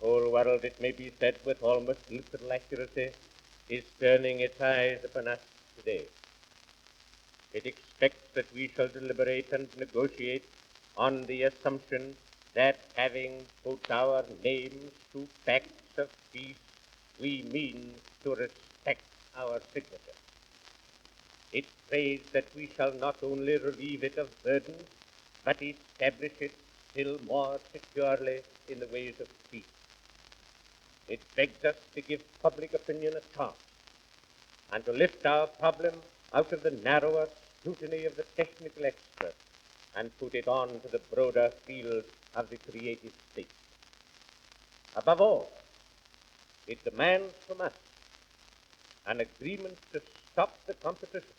whole world, it may be said with almost literal accuracy, is turning its eyes upon us today. It expects that we shall deliberate and negotiate on the assumption that having put our names to facts of peace, we mean to respect our signature. It prays that we shall not only relieve it of burdens, but establish it still more securely in the ways of peace. It begs us to give public opinion a chance and to lift our problem out of the narrower scrutiny of the technical expert and put it on to the broader field of the creative state. Above all, it demands from us an agreement to stop the competition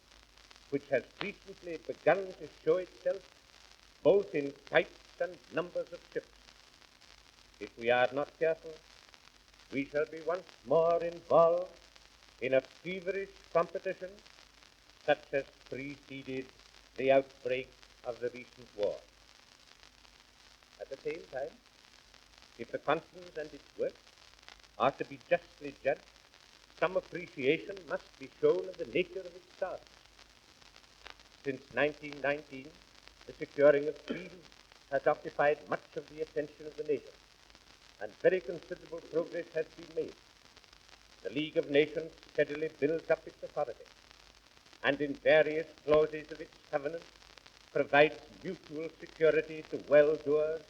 which has recently begun to show itself both in types and numbers of ships. If we are not careful, we shall be once more involved in a feverish competition such as preceded the outbreak of the recent war. At the same time, if the conference and its work are to be justly judged, some appreciation must be shown of the nature of its task. Since 1919, the securing of freedom has occupied much of the attention of the nation, and very considerable progress has been made. The League of Nations steadily builds up its authority, and in various clauses of its covenant provides mutual security to well-doers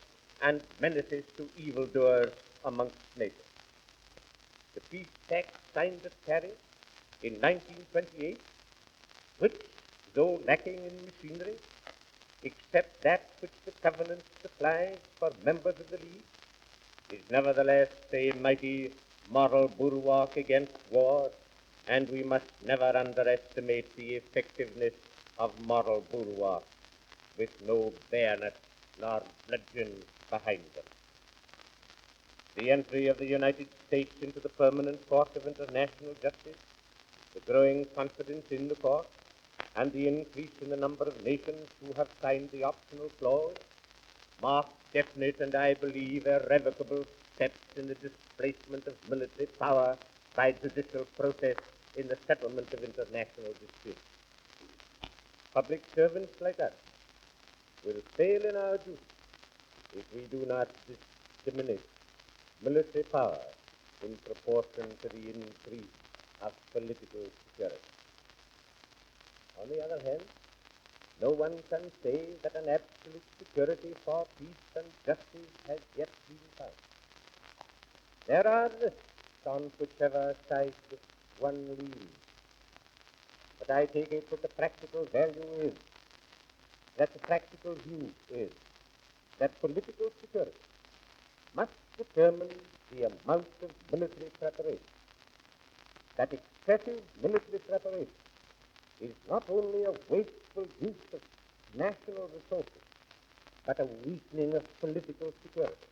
and menaces to evildoers amongst nations. The peace pact signed at Paris in 1928, which, though lacking in machinery, except that which the covenant supplies for members of the League, is nevertheless a mighty moral bulwark against war, and we must never underestimate the effectiveness of moral bulwarks with no bayonet nor bludgeon behind them. The entry of the United States into the permanent court of international justice, the growing confidence in the court, and the increase in the number of nations who have signed the optional clause mark definite and, I believe, irrevocable steps in the displacement of military power by judicial process in the settlement of international disputes. Public servants like us will fail in our duty if we do not diminish military power in proportion to the increase of political security. On the other hand, no one can say that an absolute security for peace and justice has yet been found. There are risks on whichever side one leans, but I take it that the practical view is that political security must determine the amount of military preparation, that excessive military preparation is not only a wasteful use of national resources, but a weakening of political security.